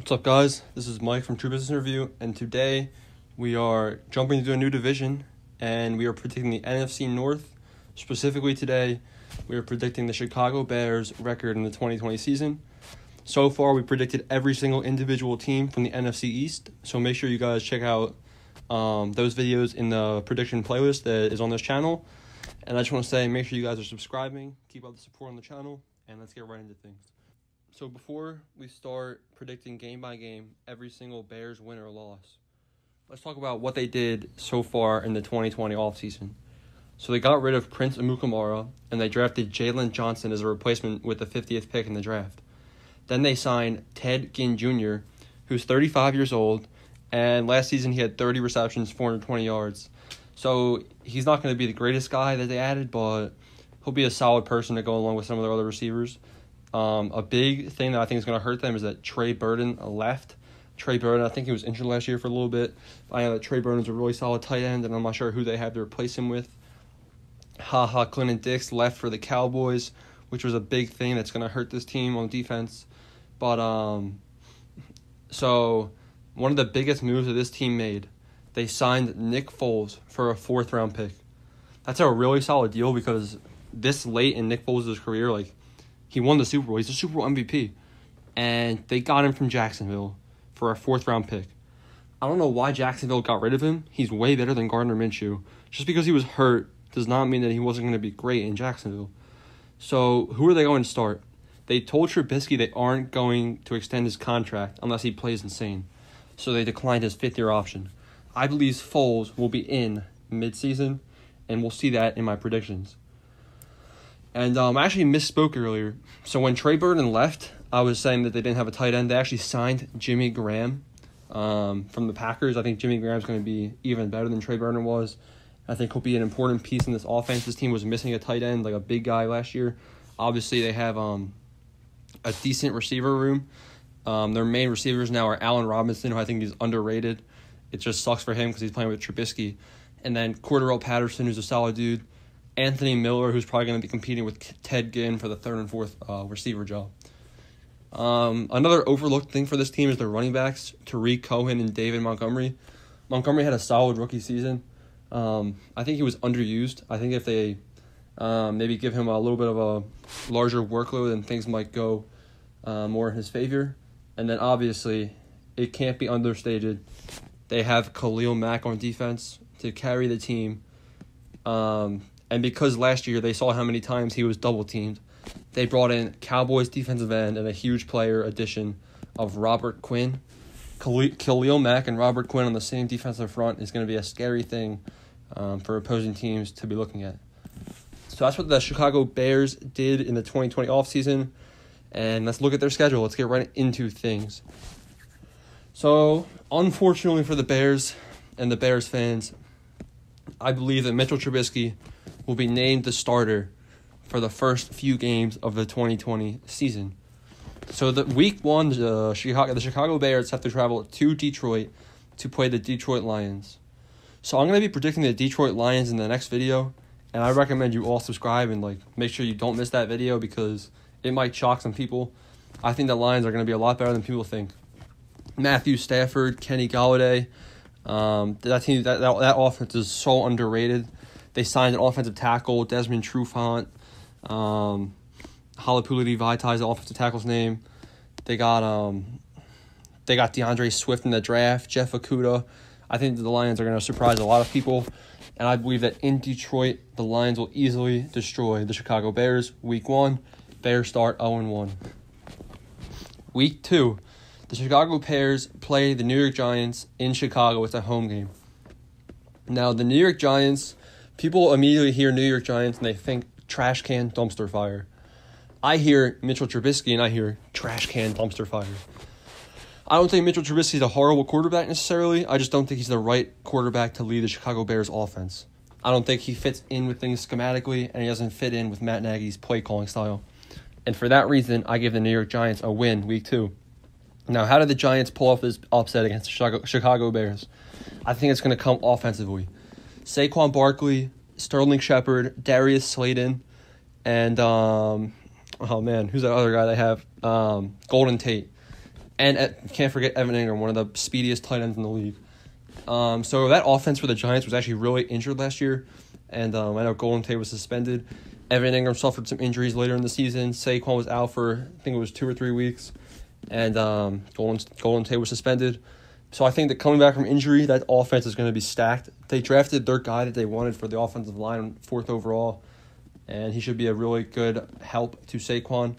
What's up, guys? This is Mike from True Business Review, and today we are jumping into a new division, and we are predicting the NFC North. Specifically today, we are predicting the Chicago Bears' record in the 2020 season. So far, we predicted every single individual team from the NFC East, so make sure you guys check out those videos in the prediction playlist that is on this channel. And I just want to say, make sure you guys are subscribing, keep up the support on the channel, and let's get right into things. So before we start predicting game by game every single Bears win or loss, let's talk about what they did so far in the 2020 offseason. So they got rid of Prince Amukamara, and they drafted Jalen Johnson as a replacement with the 50th pick in the draft. Then they signed Ted Ginn Jr., who's 35 years old, and last season he had 30 receptions, 420 yards. So he's not going to be the greatest guy that they added, but he'll be a solid person to go along with some of their other receivers. A big thing that I think is going to hurt them is that Trey Burton left. Trey Burton, I think he was injured last year for a little bit. I know that Trey Burton's a really solid tight end, and I'm not sure who they have to replace him with. Clinton Dix left for the Cowboys, which was a big thing that's going to hurt this team on defense. But, so one of the biggest moves that this team made, they signed Nick Foles for a 4th-round pick. That's a really solid deal because this late in Nick Foles' career, he won the Super Bowl. He's a Super Bowl MVP. And they got him from Jacksonville for a 4th-round pick. I don't know why Jacksonville got rid of him. He's way better than Gardner Minshew. Just because he was hurt does not mean that he wasn't going to be great in Jacksonville. So who are they going to start? They told Trubisky they aren't going to extend his contract unless he plays insane. So they declined his 5th-year option. I believe Foles will be in mid-season, and we'll see that in my predictions. And I actually misspoke earlier. So when Trey Burton left, I was saying that they didn't have a tight end. They actually signed Jimmy Graham from the Packers. I think Jimmy Graham's going to be even better than Trey Burton was. I think he'll be an important piece in this offense. This team was missing a tight end, like a big guy last year. Obviously, they have a decent receiver room. Their main receivers now are Allen Robinson, who I think is underrated. It just sucks for him because he's playing with Trubisky. And then Cordarrelle Patterson, who's a solid dude. Anthony Miller, who's probably going to be competing with Ted Ginn for the 3rd and 4th receiver job. Another overlooked thing for this team is their running backs, Tariq Cohen and David Montgomery. Montgomery had a solid rookie season. I think he was underused. I think if they maybe give him a little bit of a larger workload, then things might go more in his favor. And then obviously, it can't be understated, they have Khalil Mack on defense to carry the team. And because last year they saw how many times he was double-teamed, they brought in Cowboys defensive end and a huge player addition of Robert Quinn. Khalil Mack and Robert Quinn on the same defensive front is going to be a scary thing for opposing teams to be looking at. So that's what the Chicago Bears did in the 2020 offseason. And let's look at their schedule. Let's get right into things. So, unfortunately for the Bears and the Bears fans, I believe that Mitchell Trubisky will be named the starter for the first few games of the 2020 season. So the week 1, the Chicago Bears have to travel to Detroit to play the Detroit Lions. So I'm going to be predicting the Detroit Lions in the next video, and I recommend you all subscribe and make sure you don't miss that video because it might shock some people. I think the Lions are going to be a lot better than people think. Matthew Stafford, Kenny Golladay, that offense is so underrated. They signed an offensive tackle, Desmond Trufant. Halapoulivaati Vaitai is the offensive tackle's name. They got DeAndre Swift in the draft, Jeff Okudah. I think the Lions are going to surprise a lot of people. And I believe that in Detroit, the Lions will easily destroy the Chicago Bears. Week 1, Bears start 0-1. Week 2, the Chicago Bears play the New York Giants in Chicago. It's a home game. Now, the New York Giants, people immediately hear New York Giants and they think trash can, dumpster fire. I hear Mitchell Trubisky and I hear trash can, dumpster fire. I don't think Mitchell Trubisky is a horrible quarterback necessarily. I just don't think he's the right quarterback to lead the Chicago Bears offense. I don't think he fits in with things schematically, and he doesn't fit in with Matt Nagy's play calling style. And for that reason, I give the New York Giants a win week 2. Now, how did the Giants pull off this upset against the Chicago Bears? I think it's going to come offensively. Saquon Barkley, Sterling Shepard, Darius Slayton, and who's that other guy they have? Golden Tate. And can't forget Evan Ingram, one of the speediest tight ends in the league. So that offense for the Giants was actually really injured last year. And I know Golden Tate was suspended. Evan Ingram suffered some injuries later in the season. Saquon was out for, I think it was 2 or 3 weeks. And Golden Tate was suspended. So I think that coming back from injury, that offense is going to be stacked. They drafted their guy that they wanted for the offensive line, 4th overall. And he should be a really good help to Saquon.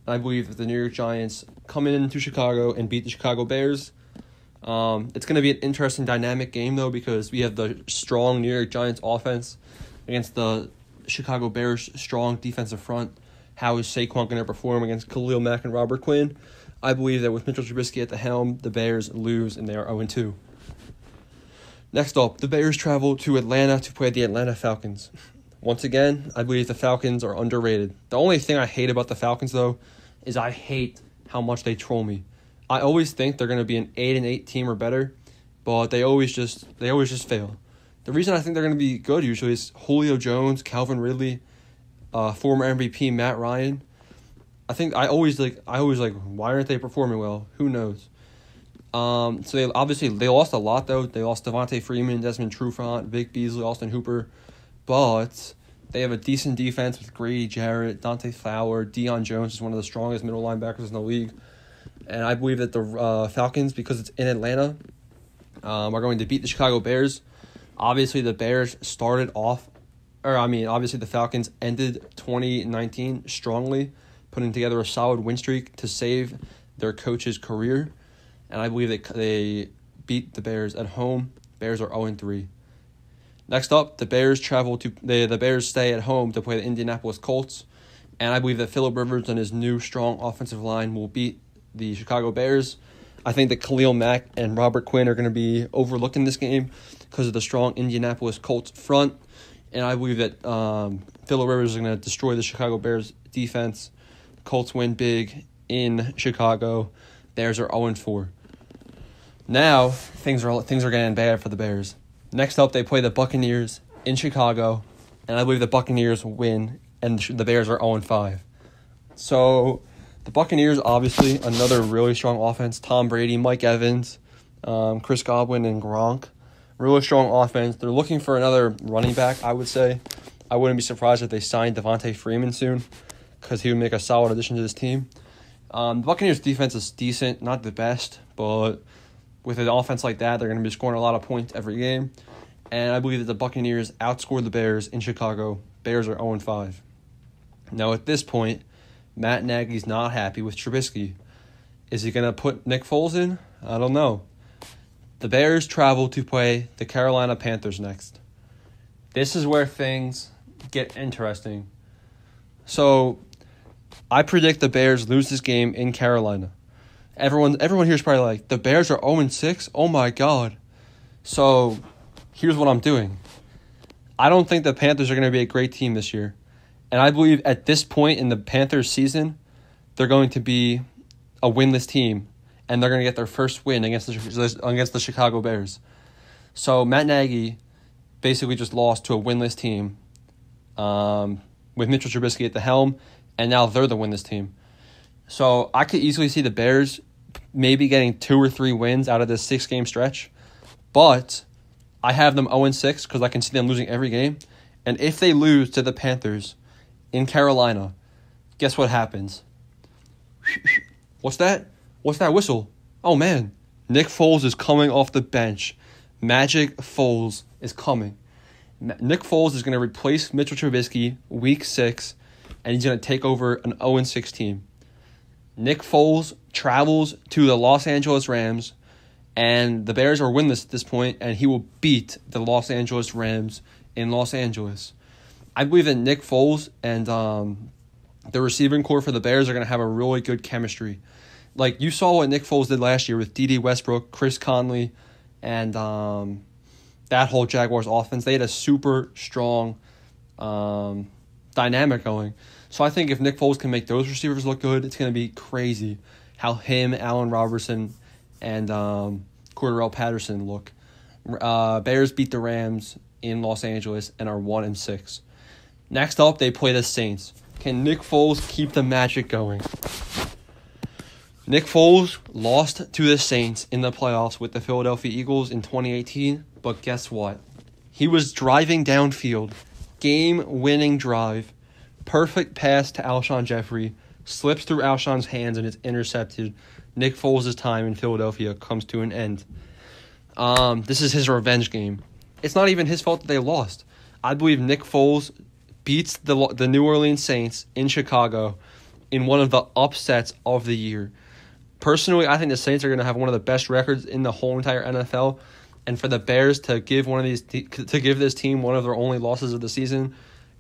I believe that the New York Giants come into Chicago and beat the Chicago Bears. It's going to be an interesting dynamic game, though, because we have the strong New York Giants offense against the Chicago Bears' strong defensive front. How is Saquon going to perform against Khalil Mack and Robert Quinn? I believe that with Mitchell Trubisky at the helm, the Bears lose, and they are 0-2. Next up, the Bears travel to Atlanta to play the Atlanta Falcons. Once again, I believe the Falcons are underrated. The only thing I hate about the Falcons, though, is I hate how much they troll me. I always think they're going to be an 8-8 team or better, but they always just fail. The reason I think they're going to be good usually is Julio Jones, Calvin Ridley, former MVP Matt Ryan. I always like, why aren't they performing well? Who knows? So they lost a lot, though. They lost Devontae Freeman, Desmond Trufant, Vic Beasley, Austin Hooper, but they have a decent defense with Grady Jarrett, Dante Fowler, Deion Jones is one of the strongest middle linebackers in the league. And I believe that the Falcons, because it's in Atlanta, are going to beat the Chicago Bears. Obviously, the Falcons ended 2019 strongly, putting together a solid win streak to save their coach's career. And I believe they beat the Bears at home. Bears are 0-3. Next up, the Bears stay at home to play the Indianapolis Colts. And I believe that Phillip Rivers and his new strong offensive line will beat the Chicago Bears. I think that Khalil Mack and Robert Quinn are going to be overlooked in this game because of the strong Indianapolis Colts front. And I believe that Phillip Rivers is going to destroy the Chicago Bears defense. Colts win big in Chicago. Bears are 0-4. Now, things are getting bad for the Bears. Next up, they play the Buccaneers in Chicago, and I believe the Buccaneers win, and the Bears are 0-5. So, the Buccaneers, obviously, another really strong offense. Tom Brady, Mike Evans, Chris Godwin, and Gronk. Really strong offense. They're looking for another running back, I would say. I wouldn't be surprised if they signed Devontae Freeman soon, because he would make a solid addition to this team. The Buccaneers' defense is decent, not the best, but with an offense like that, they're going to be scoring a lot of points every game. And I believe that the Buccaneers outscored the Bears in Chicago. Bears are 0-5. Now, at this point, Matt Nagy's not happy with Trubisky. Is he going to put Nick Foles in? I don't know. The Bears travel to play the Carolina Panthers next. This is where things get interesting. So, I predict the Bears lose this game in Carolina. Everyone here is probably like, the Bears are 0-6? Oh my God. So, here's what I'm doing. I don't think the Panthers are going to be a great team this year. And I believe at this point in the Panthers season, they're going to be a winless team. And they're going to get their first win against the Chicago Bears. So, Matt Nagy basically just lost to a winless team with Mitchell Trubisky at the helm. And now they're the winless team. So, I could easily see the Bears maybe getting 2 or 3 wins out of this 6-game stretch. But I have them 0-6 because I can see them losing every game. And if they lose to the Panthers in Carolina, guess what happens? What's that? What's that whistle? Oh, man. Nick Foles is coming off the bench. Magic Foles is coming. Nick Foles is going to replace Mitchell Trubisky week 6, and he's going to take over an 0-6 team. Nick Foles travels to the Los Angeles Rams, and the Bears are winless at this point, and he will beat the Los Angeles Rams in Los Angeles. I believe that Nick Foles and the receiving core for the Bears are going to have a really good chemistry. Like, you saw what Nick Foles did last year with D.D. Westbrook, Chris Conley, and that whole Jaguars offense. They had a super strong dynamic going. So I think if Nick Foles can make those receivers look good, it's going to be crazy how him, Allen Robertson, and Cordarrelle Patterson look. Bears beat the Rams in Los Angeles and are 1-6. Next up, they play the Saints. Can Nick Foles keep the magic going? Nick Foles lost to the Saints in the playoffs with the Philadelphia Eagles in 2018, but guess what? He was driving downfield, game-winning drive, perfect pass to Alshon Jeffrey, slips through Alshon's hands and it's intercepted. Nick Foles' time in Philadelphia comes to an end. This is his revenge game. It's not even his fault that they lost. I believe Nick Foles beats the New Orleans Saints in Chicago in one of the upsets of the year. Personally, I think the Saints are going to have one of the best records in the whole entire NFL, and for the Bears to give this team one of their only losses of the season,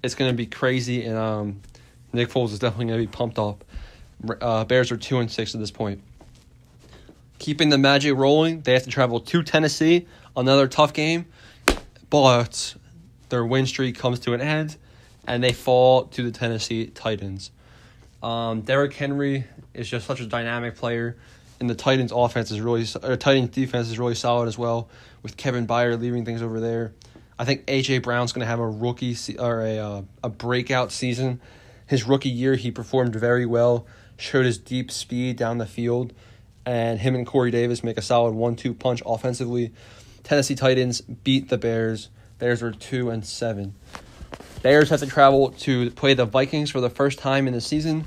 it's going to be crazy. And Nick Foles is definitely going to be pumped up. Bears are 2-6 at this point. Keeping the magic rolling, they have to travel to Tennessee, another tough game, but their win streak comes to an end, and they fall to the Tennessee Titans. Derrick Henry is just such a dynamic player, and the Titans defense is really solid as well, with Kevin Byard leaving things over there. I think A.J. Brown's going to have a breakout season. His rookie year, he performed very well, showed his deep speed down the field, and him and Corey Davis make a solid 1-2 punch offensively. Tennessee Titans beat the Bears. Bears are 2-7. Bears have to travel to play the Vikings for the first time in the season,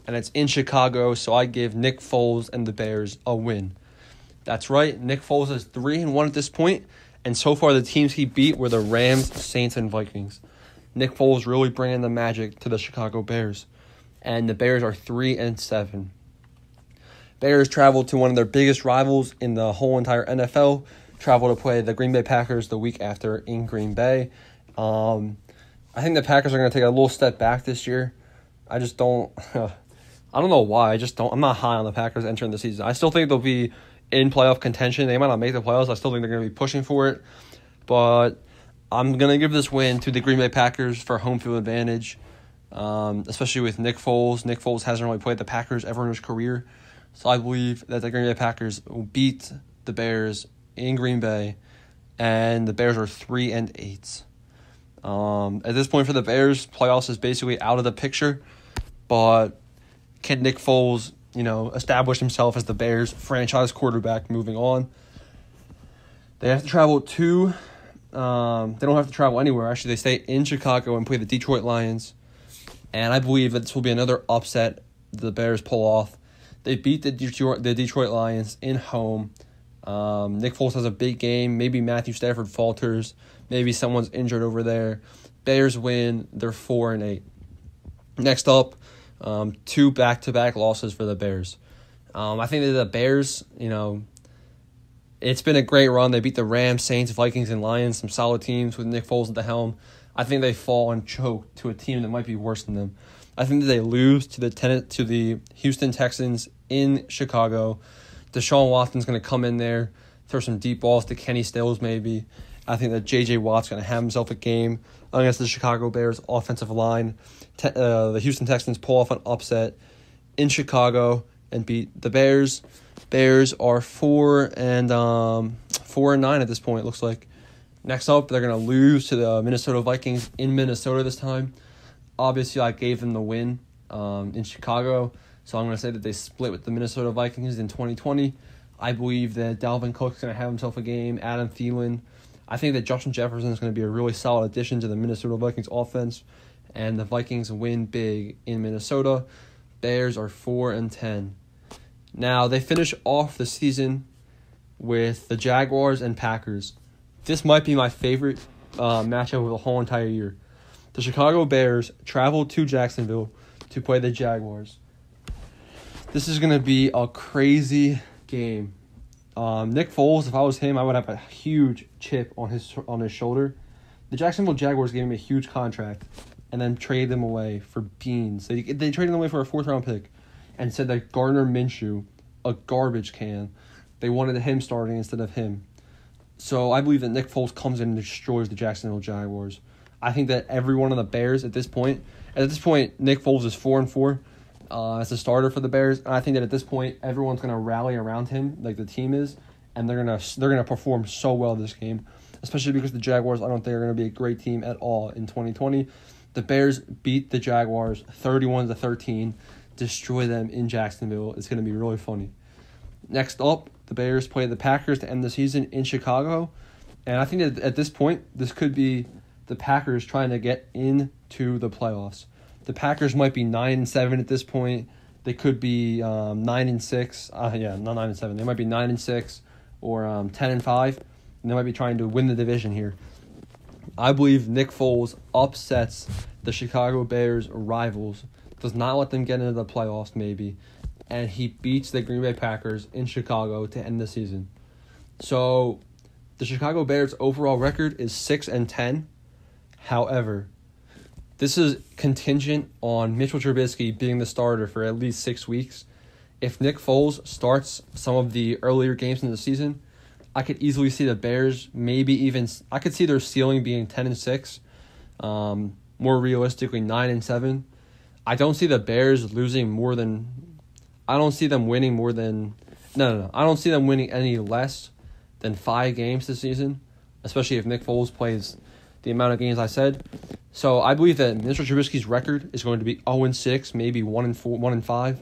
and it's in Chicago, so I give Nick Foles and the Bears a win. That's right, Nick Foles is 3-1 at this point, and so far the teams he beat were the Rams, Saints, and Vikings. Nick Foles really bringing the magic to the Chicago Bears, and the Bears are 3-7. Bears travel to one of their biggest rivals in the whole entire NFL, travel to play the Green Bay Packers the week after in Green Bay. I think the Packers are going to take a little step back this year. I just don't I don't know why. I'm not high on the Packers entering the season. I still think they'll be in playoff contention. They might not make the playoffs. I still think they're going to be pushing for it. But I'm going to give this win to the Green Bay Packers for home field advantage, especially with Nick Foles. Nick Foles hasn't really played the Packers ever in his career. So I believe that the Green Bay Packers will beat the Bears in Green Bay, and the Bears are 3-8. At this point for the Bears, playoffs is basically out of the picture, but can Nick Foles, establish himself as the Bears franchise quarterback moving on? They have to travel to, they don't have to travel anywhere. Actually, they stay in Chicago and play the Detroit Lions, and I believe that this will be another upset the Bears pull off. They beat the Detroit Lions in home. Nick Foles has a big game. Maybe Matthew Stafford falters. Maybe someone's injured over there. Bears win. They're 4-8. Next up, 2 back-to-back losses for the Bears. I think that the Bears, it's been a great run. They beat the Rams, Saints, Vikings, and Lions, some solid teams with Nick Foles at the helm. I think they fall and choke to a team that might be worse than them. I think that they lose to the Houston Texans in Chicago. Deshaun Watson's going to come in there, throw some deep balls to Kenny Stills maybe. I think that J.J. Watt's going to have himself a game against the Chicago Bears offensive line. The Houston Texans pull off an upset in Chicago and beat the Bears. Bears are 4-9 at this point, it looks like. Next up, they're going to lose to the Minnesota Vikings in Minnesota this time. Obviously, I gave them the win in Chicago, so I'm going to say that they split with the Minnesota Vikings in 2020. I believe that Dalvin Cook's going to have himself a game, Adam Thielen. I think that Justin Jefferson is going to be a really solid addition to the Minnesota Vikings offense, and the Vikings win big in Minnesota. Bears are 4-10. Now, they finish off the season with the Jaguars and Packers. This might be my favorite matchup of the whole entire year. The Chicago Bears travel to Jacksonville to play the Jaguars. This is going to be a crazy game. Nick Foles, if I was him, I would have a huge chip on his shoulder. The Jacksonville Jaguars gave him a huge contract and then traded him away for beans. They traded him away for a 4th-round pick and said that Gardner Minshew, a garbage can, they wanted him starting instead of him. So I believe that Nick Foles comes in and destroys the Jacksonville Jaguars. I think that everyone on the Bears at this point, Nick Foles is 4-4 as a starter for the Bears, and I think that at this point everyone's going to rally around him like the team is, and they're gonna perform so well this game, especially because the Jaguars I don't think are going to be a great team at all in 2020. The Bears beat the Jaguars 31-13 destroy them in Jacksonville. It's going to be really funny. Next up, the Bears play the Packers to end the season in Chicago. And I think that at this point, this could be the Packers trying to get into the playoffs. The Packers might be 9-7 at this point. They could be 9-6. Not 9-7. They might be 9-6 or 10-5. And they might be trying to win the division here. I believe Nick Foles upsets the Chicago Bears rivals, does not let them get into the playoffs maybe, and he beats the Green Bay Packers in Chicago to end the season. So the Chicago Bears' overall record is 6-10. However, this is contingent on Mitchell Trubisky being the starter for at least 6 weeks. If Nick Foles starts some of the earlier games in the season, I could easily see the Bears I could see their ceiling being 10-6, more realistically 9-7. I don't see the Bears losing more than, I don't see them winning more than, I don't see them winning any less than 5 games this season, especially if Nick Foles plays the amount of games I said. So I believe that Mr. Trubisky's record is going to be 0-6, maybe 1-4, 1-5.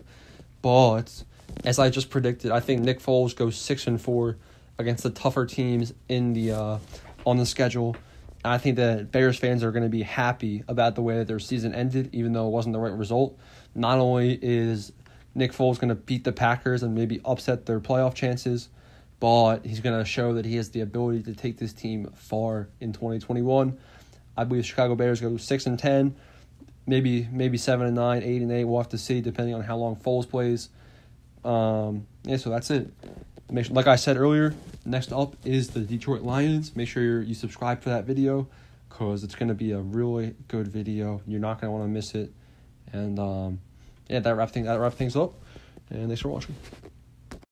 But as I just predicted, I think Nick Foles goes 6-4 against the tougher teams in the on the schedule. And I think that Bears fans are going to be happy about the way that their season ended, even though it wasn't the right result. Not only is Nick Foles going to beat the Packers and maybe upset their playoff chances, but he's going to show that he has the ability to take this team far in 2021. I believe Chicago Bears go 6-10, maybe 7-9, 8-8. We'll have to see depending on how long Foles plays. So that's it. Like I said earlier, next up is the Detroit Lions. Make sure you subscribe for that video because it's going to be a really good video. You're not going to want to miss it. And that wraps things up. And thanks for watching.